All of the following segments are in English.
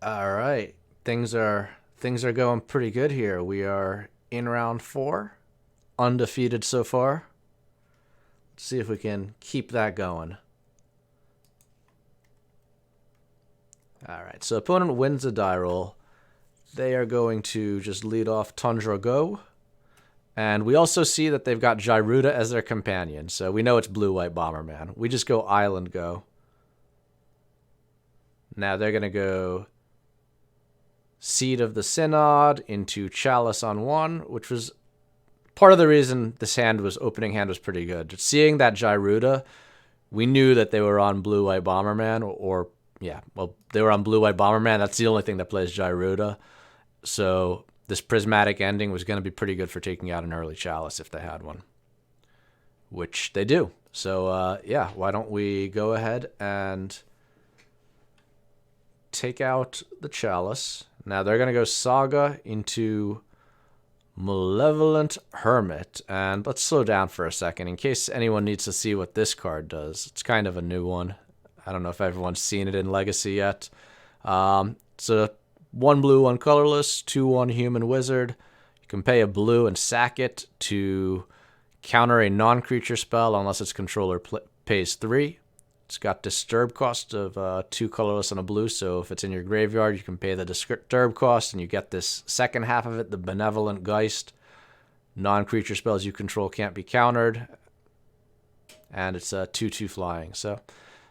All right. Things are going pretty good here. We are in round 4, undefeated so far. Let's see if we can keep that going. All right. So opponent wins the die roll. They are going to just lead off Tundra Go. And we also see that they've got Gyruda as their companion. So we know it's Blue-White Bomberman. We just go Island Go. Now they're going to go Seed of the Synod into Chalice on 1, which was part of the reason this opening hand was pretty good. Seeing that Gyruda, we knew that they were on Blue-White Bomberman, they were on Blue-White Bomberman. That's the only thing that plays Gyruda. So this Prismatic Ending was going to be pretty good for taking out an early Chalice if they had one, which they do. So, why don't we go ahead and take out the Chalice. Now they're going to go Saga into Malevolent Hermit. And let's slow down for a second in case anyone needs to see what this card does. It's kind of a new one. I don't know if everyone's seen it in Legacy yet. It's a 1 blue, 1 colorless, 2/1 human wizard. You can pay a blue and sack it to counter a non-creature spell unless its controller pays 3. It's got disturb cost of 2 colorless and a blue, so if it's in your graveyard, you can pay the disturb cost, and you get this second half of it, the Benevolent Geist. Non-creature spells you control can't be countered, and it's a 2/2 flying. So,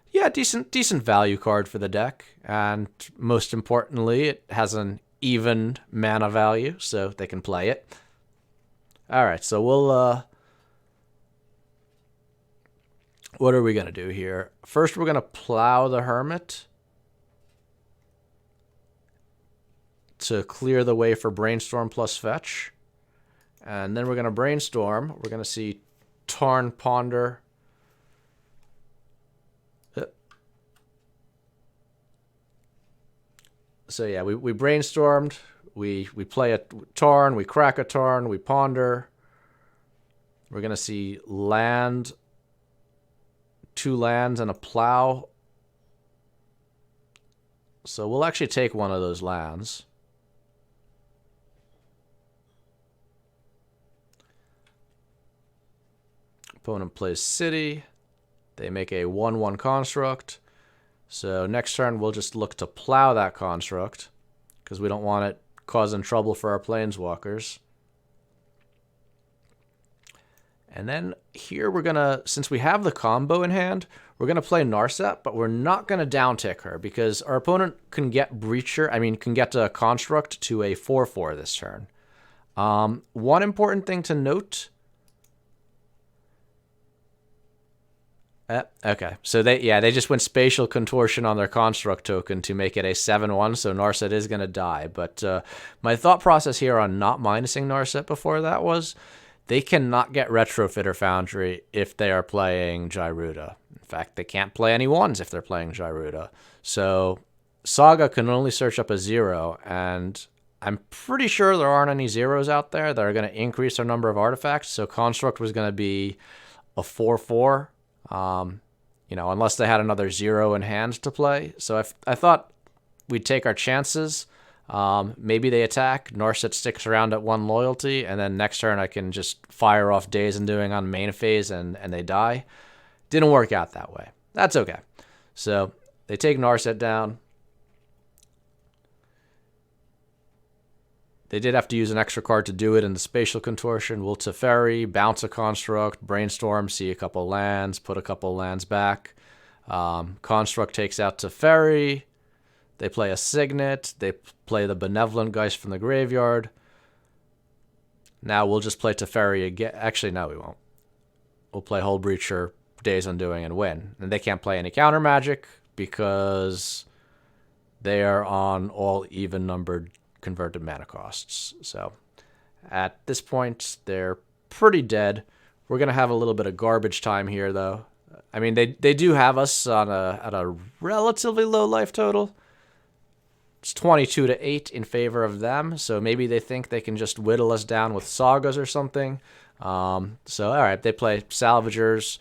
yeah, decent value card for the deck, and most importantly, it has an even mana value, so they can play it. All right, so we'll what are we going to do here? First, we're going to plow the Hermit to clear the way for Brainstorm plus Fetch. And then we're going to Brainstorm. We're going to see Tarn Ponder. So yeah, we brainstormed. We play a Tarn, we crack a Tarn, we ponder. We're going to see land, 2 lands, and a plow. So we'll actually take one of those lands. Opponent plays City. They make a 1/1 construct. So next turn, we'll just look to plow that construct because we don't want it causing trouble for our planeswalkers. And then here we're going to, since we have the combo in hand, we're going to play Narset, but we're not going to downtick her because our opponent can get can get a construct to a 4/4 this turn. One important thing to note. Okay, so they just went Spatial Contortion on their construct token to make it a 7/1, so Narset is going to die. But my thought process here on not minusing Narset before that was they cannot get Retrofitter Foundry if they are playing Gyruda. In fact, they can't play any 1s if they're playing Gyruda. So Saga can only search up a 0, and I'm pretty sure there aren't any 0s out there that are going to increase their number of artifacts, so Construct was going to be a 4/4. Unless they had another 0 in hand to play. So I thought we'd take our chances. Maybe they attack. Narset sticks around at 1 loyalty, and then next turn I can just fire off Days and Doing on main phase, and they die. Didn't work out that way. That's okay. So they take Narset down. They did have to use an extra card to do it in the Spatial Contortion. We'll Teferi, bounce a construct, Brainstorm, see a couple lands, put a couple lands back. Construct takes out Teferi. They play a Signet. They play the Benevolent Geist from the graveyard. Now we'll just play Teferi again. Actually, no, we won't. We'll play Hullbreacher, Days Undoing, and win. And they can't play any counter magic because they are on all even-numbered converted mana costs. So at this point, they're pretty dead. We're going to have a little bit of garbage time here, though. I mean, they do have us at a relatively low life total. It's 22-8 in favor of them, so maybe they think they can just whittle us down with Sagas or something. All right, they play Salvagers.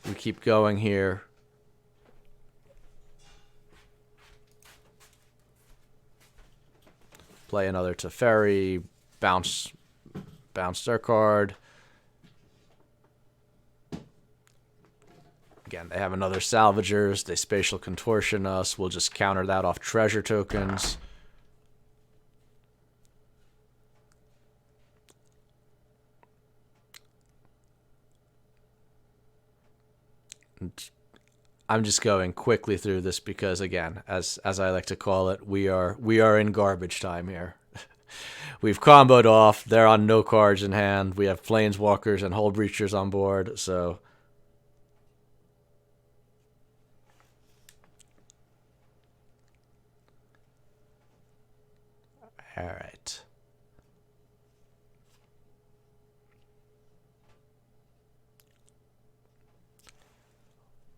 We keep going here. play another Teferi, bounce their card. Again, they have another Salvagers. They Spatial Contortion us. We'll just counter that off treasure tokens. I'm just going quickly through this because, again, as I like to call it, we are in garbage time here. We've comboed off. They're on no cards in hand. We have Planeswalkers and Hull Breachers on board, so... Alright.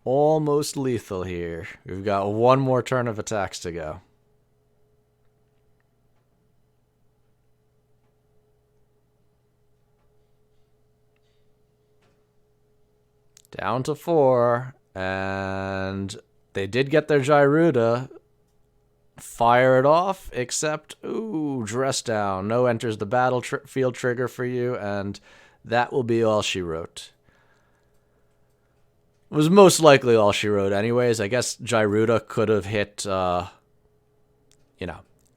Almost lethal here. We've got one more turn of attacks to go. Down to 4, and they did get their Gyruda. Fire it off, except, ooh, dress down. No enters the battlefield trigger for you, and that will be all she wrote. It was most likely all she wrote anyways. I guess Gyruda could have hit,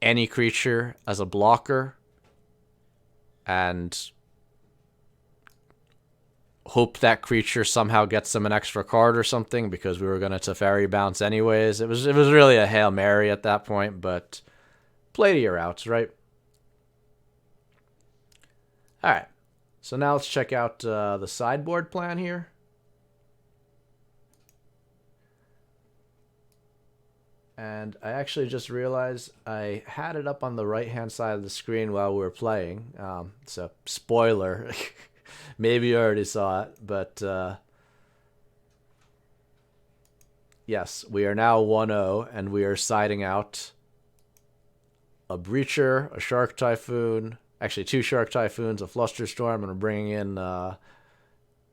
any creature as a blocker, and hope that creature somehow gets them an extra card or something, because we were going to Teferi bounce anyways. It was really a Hail Mary at that point, but play to your outs, right? Alright, so now let's check out the sideboard plan here. And I actually just realized I had it up on the right-hand side of the screen while we were playing. So, spoiler. Maybe you already saw it, but yes, we are now 1-0, and we are siding out a Breacher, a Shark Typhoon, actually 2 Shark Typhoons, a Flusterstorm, and we're bringing in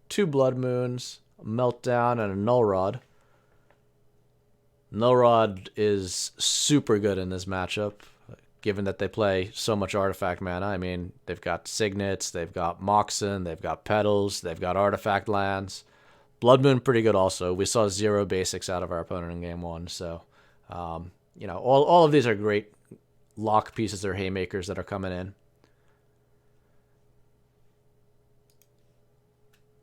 2 Blood Moons, a Meltdown, and a Null Rod. Null Rod is super good in this matchup, given that they play so much artifact mana. I mean, they've got Signets, they've got Moxen, they've got Petals, they've got artifact lands. Blood Moon pretty good also. We saw 0 basics out of our opponent in game 1, so all of these are great lock pieces or haymakers that are coming in.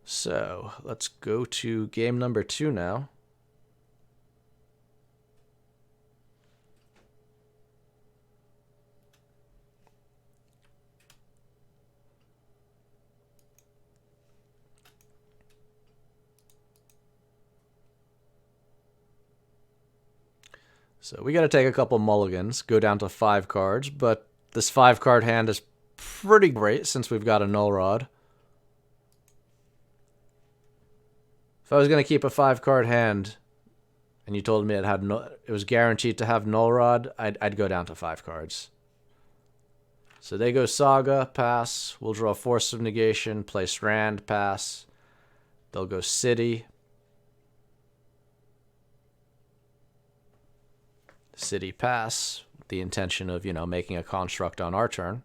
So let's go to game number 2 now. So we got to take a couple mulligans, go down to 5 cards, but this 5-card hand is pretty great since we've got a Null Rod. If I was going to keep a 5-card hand, and you told me it was guaranteed to have Null Rod, I'd go down to 5 cards. So they go Saga, pass. We'll draw Force of Negation, play Strand, pass. They'll go City. City, pass, with the intention of, making a construct on our turn.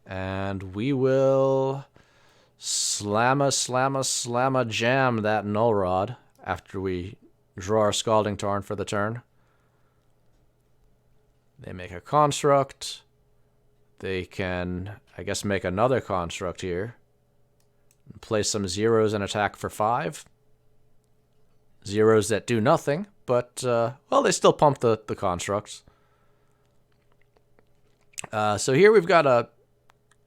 And we will slamma jam that Null Rod after we draw our Scalding Tarn for the turn. They make a construct. They can, I guess, make another construct here. Play some 0s and attack for 5. 0s that do nothing, but, they still pump the constructs. So here we've got a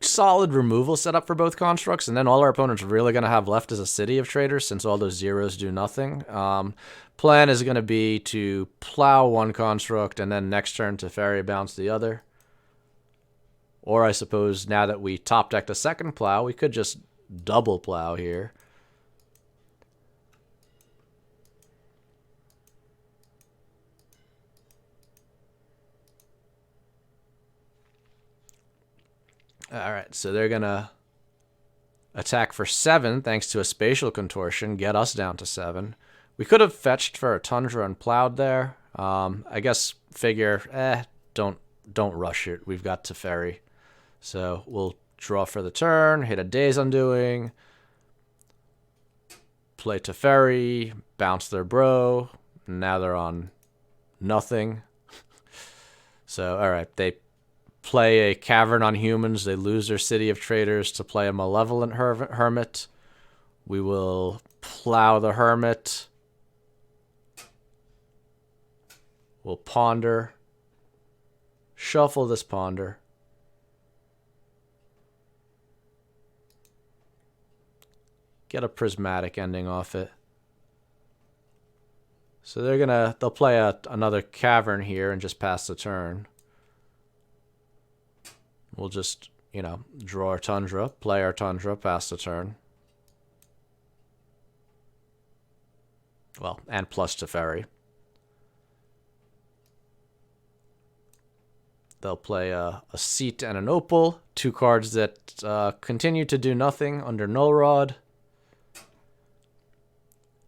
solid removal set up for both constructs, and then all our opponents are really going to have left is a City of Traders, since all those 0s do nothing. Plan is going to be to plow one construct, and then next turn to Fairy Bounce the other. Or I suppose now that we top decked a second plow, we could just double plow here. Alright, so they're going to attack for 7 thanks to a Spatial Contortion, get us down to 7. We could have fetched for a Tundra and plowed there. I guess figure, don't rush it. We've got Teferi. So we'll draw for the turn, hit a Days Undoing, play Teferi, bounce their bro. Now they're on nothing. So, alright, they play a Cavern on Humans. They lose their City of Traders to play a Malevolent Hermit. We will plow the Hermit. We'll ponder. Shuffle this ponder. Get a prismatic ending off it. So they'll play another Cavern here and just pass the turn. We'll just, draw our Tundra, play our Tundra, pass the turn. Well, and plus Teferi. They'll play a Seat and an Opal, 2 cards that continue to do nothing under Null Rod.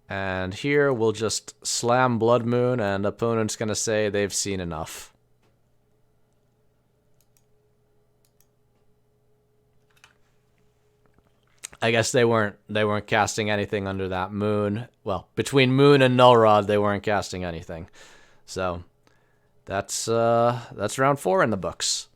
And here we'll just slam Blood Moon, and opponent's going to say they've seen enough. I guess they weren't casting anything under that moon. Well, between Moon and Null Rod, they weren't casting anything. So that's round 4 in the books.